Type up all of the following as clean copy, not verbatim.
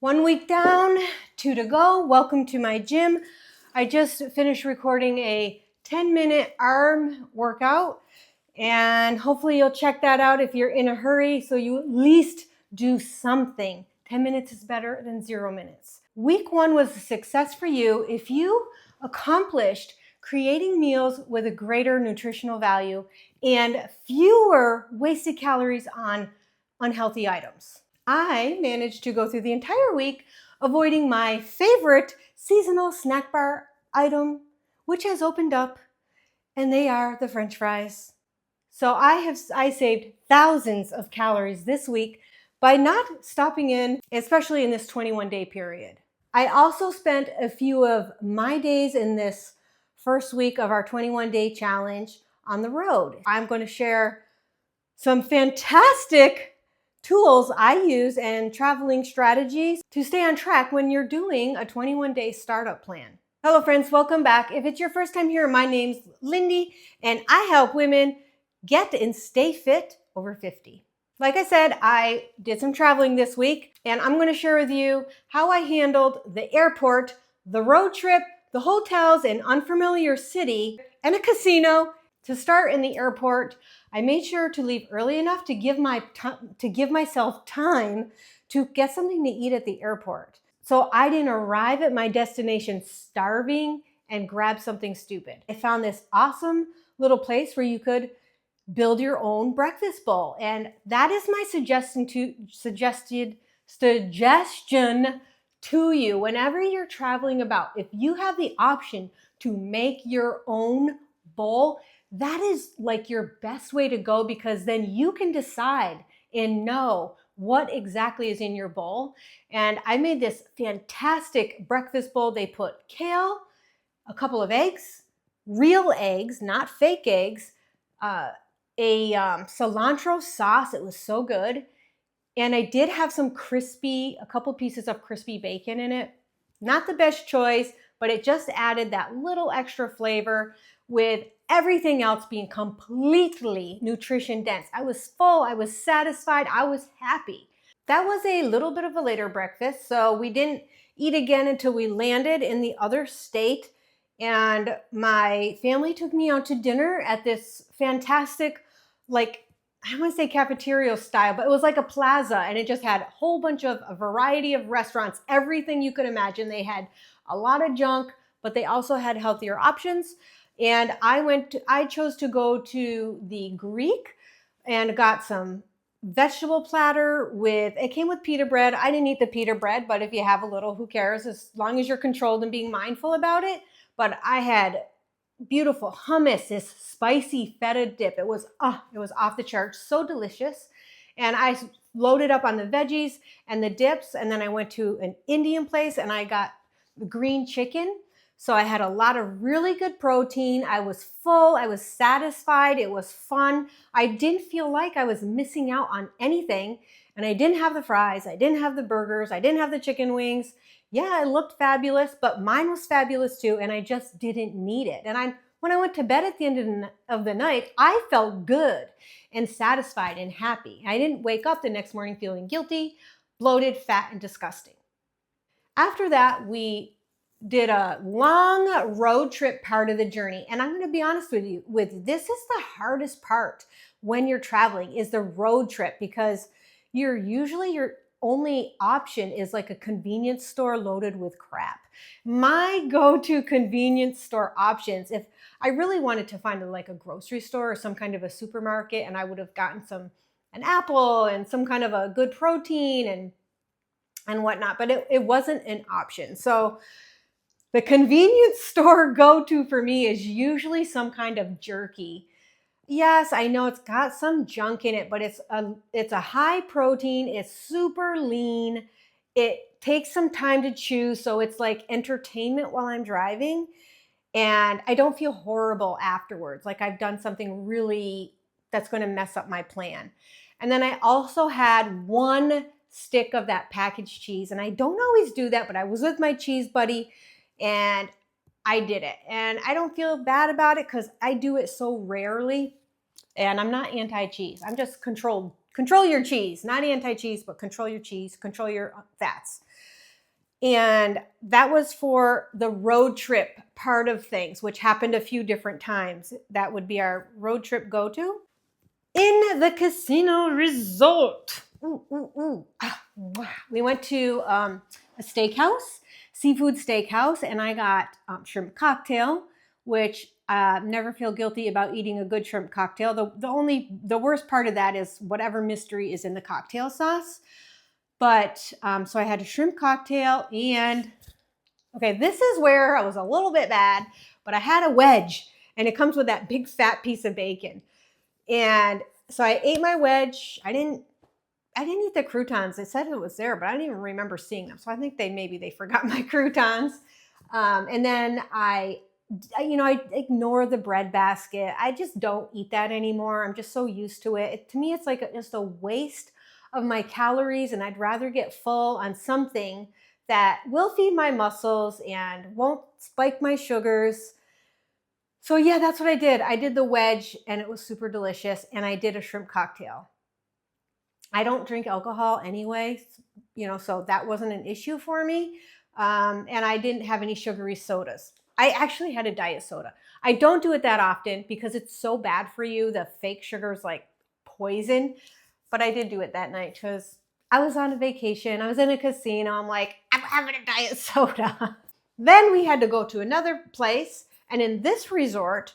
1 week down, 2 to go. Welcome to my gym. I just finished recording a 10-minute arm workout, and hopefully you'll check that out if you're in a hurry, so you at least do something. 10 minutes is better than 0 minutes. Week 1 was a success for you if you accomplished creating meals with a greater nutritional value and fewer wasted calories on unhealthy items. I managed to go through the entire week avoiding my favorite seasonal snack bar item, which has opened up, and they are the French fries. So I saved thousands of calories this week by not stopping in, especially in this 21-day period. I also spent a few of my days in this first week of our 21-day challenge on the road. I'm going to share some fantastic tools I use and traveling strategies to stay on track when you're doing a 21-day startup plan. Hello friends, welcome back. If it's your first time here, my name's Lindy and I help women get and stay fit over 50. Like I said, I did some traveling this week and I'm going to share with you how I handled the airport, the road trip, the hotels in unfamiliar city, and a casino. To start in the airport, I made sure to leave early enough to give myself time to get something to eat at the airport. So I didn't arrive at my destination starving and grab something stupid. I found this awesome little place where you could build your own breakfast bowl. And that is my suggestion to you whenever you're traveling about. If you have the option to make your own bowl, that is like your best way to go, because then you can decide and know what exactly is in your bowl. And I made this fantastic breakfast bowl. They put kale, a couple of eggs, real eggs, not fake eggs, a cilantro sauce. It was so good. And I did have a couple pieces of crispy bacon in it. Not the best choice, but it just added that little extra flavor with everything else being completely nutrition dense. I was full, I was satisfied, I was happy. That was a little bit of a later breakfast, so we didn't eat again until we landed in the other state. And my family took me out to dinner at this fantastic, I want to say cafeteria style, but it was like a plaza, and it just had a variety of restaurants, everything you could imagine. They had a lot of junk, but they also had healthier options. And I chose to go to the Greek and got some vegetable platter it came with pita bread. I didn't eat the pita bread, but if you have a little, who cares, as long as you're controlled and being mindful about it. But I had beautiful hummus, this spicy feta dip. It was off the charts, so delicious. And I loaded up on the veggies and the dips, and then I went to an Indian place and I got the green chicken. So I had a lot of really good protein. I was full, I was satisfied, it was fun. I didn't feel like I was missing out on anything. And I didn't have the fries, I didn't have the burgers, I didn't have the chicken wings. Yeah, it looked fabulous, but mine was fabulous too, and I just didn't need it. And when I went to bed at the end of the night, I felt good and satisfied and happy. I didn't wake up the next morning feeling guilty, bloated, fat, and disgusting. After that, we did a long road trip part of the journey. And I'm going to be honest with you, this is the hardest part when you're traveling, is the road trip, because your only option is like a convenience store loaded with crap. My go-to convenience store options, if I really wanted to find a grocery store or some kind of a supermarket, and I would have gotten an apple and some kind of a good protein and whatnot, but it wasn't an option. So the convenience store go-to for me is usually some kind of jerky. Yes, I know it's got some junk in it, but it's a high protein, it's super lean, it takes some time to chew, so it's like entertainment while I'm driving, and I don't feel horrible afterwards, like I've done something really that's going to mess up my plan. And then I also had 1 stick of that packaged cheese, and I don't always do that, but I was with my cheese buddy, and I did it. And I don't feel bad about it because I do it so rarely. And I'm not anti-cheese. I'm just control your cheese. Not anti-cheese, but control your cheese, control your fats. And that was for the road trip part of things, which happened a few different times. That would be our road trip go-to. In the casino resort. Ooh, ooh, ooh. We went to a steakhouse, seafood steakhouse, and I got shrimp cocktail, which never feel guilty about eating a good shrimp cocktail. The worst part of that is whatever mystery is in the cocktail sauce. But so I had a shrimp cocktail, and okay, this is where I was a little bit bad, but I had a wedge, and it comes with that big fat piece of bacon. And so I ate my wedge. I didn't eat the croutons. They said it was there, but I didn't even remember seeing them. So I think maybe they forgot my croutons. And then I ignore the bread basket. I just don't eat that anymore. I'm just so used to it. To me, it's like just a waste of my calories, and I'd rather get full on something that will feed my muscles and won't spike my sugars. So yeah, that's what I did. I did the wedge, and it was super delicious, and I did a shrimp cocktail. I don't drink alcohol anyway, so that wasn't an issue for me. And I didn't have any sugary sodas. I actually had a diet soda. I don't do it that often because it's so bad for you. The fake sugar is like poison. But I did do it that night because I was on a vacation. I was in a casino. I'm like, I'm having a diet soda. Then we had to go to another place. And in this resort,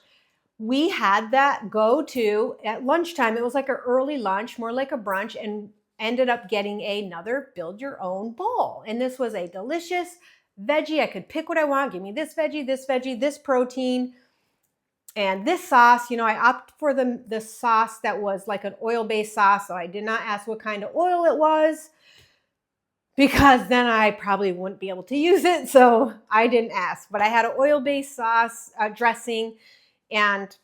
we had that go-to at lunchtime. It was like an early lunch, more like a brunch, and ended up getting another build your own bowl. And this was a delicious veggie. I could pick what I want. Give me this veggie, this protein, and this sauce. I opted for the sauce that was like an oil-based sauce. So I did not ask what kind of oil it was, because then I probably wouldn't be able to use it. So I didn't ask, but I had an oil-based sauce dressing. And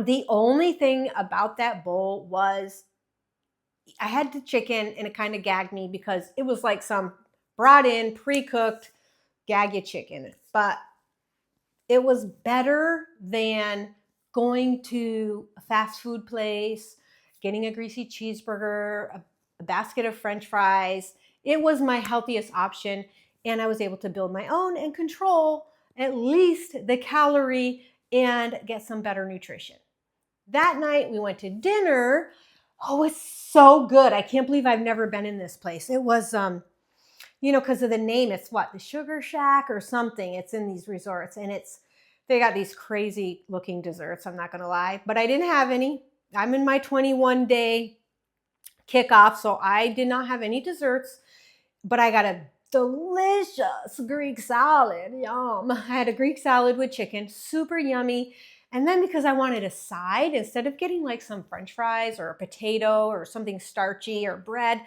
the only thing about that bowl was I had the chicken, and it kind of gagged me because it was like some brought in, pre-cooked gag chicken. But it was better than going to a fast food place, getting a greasy cheeseburger, a basket of French fries. It was my healthiest option, and I was able to build my own and control at least the calorie and get some better nutrition. That night we went to dinner. Oh, it's so good. I can't believe I've never been in this place. It was, because of the name, it's what, the Sugar Shack or something. It's in these resorts, and they got these crazy looking desserts, I'm not going to lie, but I didn't have any. I'm in my 21-day kickoff, so I did not have any desserts, but I got a delicious Greek salad. Yum. I had a Greek salad with chicken, super yummy. And then because I wanted a side, instead of getting like some French fries or a potato or something starchy or bread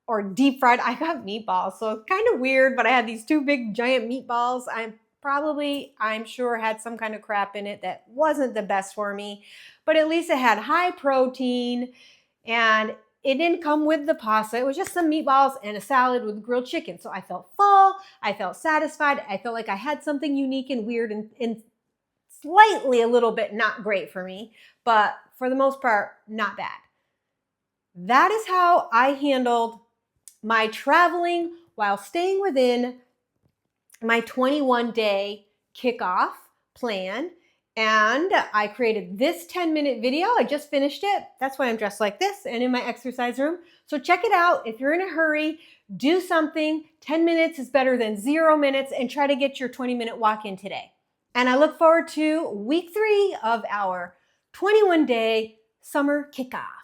or deep fried, I got meatballs. So it's kind of weird, but I had these two big giant meatballs. I'm sure had some kind of crap in it that wasn't the best for me, but at least it had high protein, and it didn't come with the pasta. It was just some meatballs and a salad with grilled chicken. So I felt full. I felt satisfied. I felt like I had something unique and weird and slightly a little bit not great for me, but for the most part, not bad. That is how I handled my traveling while staying within my 21-day kickoff plan. And I created this 10-minute video. I just finished it. That's why I'm dressed like this and in my exercise room. So check it out. If you're in a hurry, do something. 10 minutes is better than 0 minutes, and try to get your 20-minute walk in today. And I look forward to week 3 of our 21-day summer kickoff.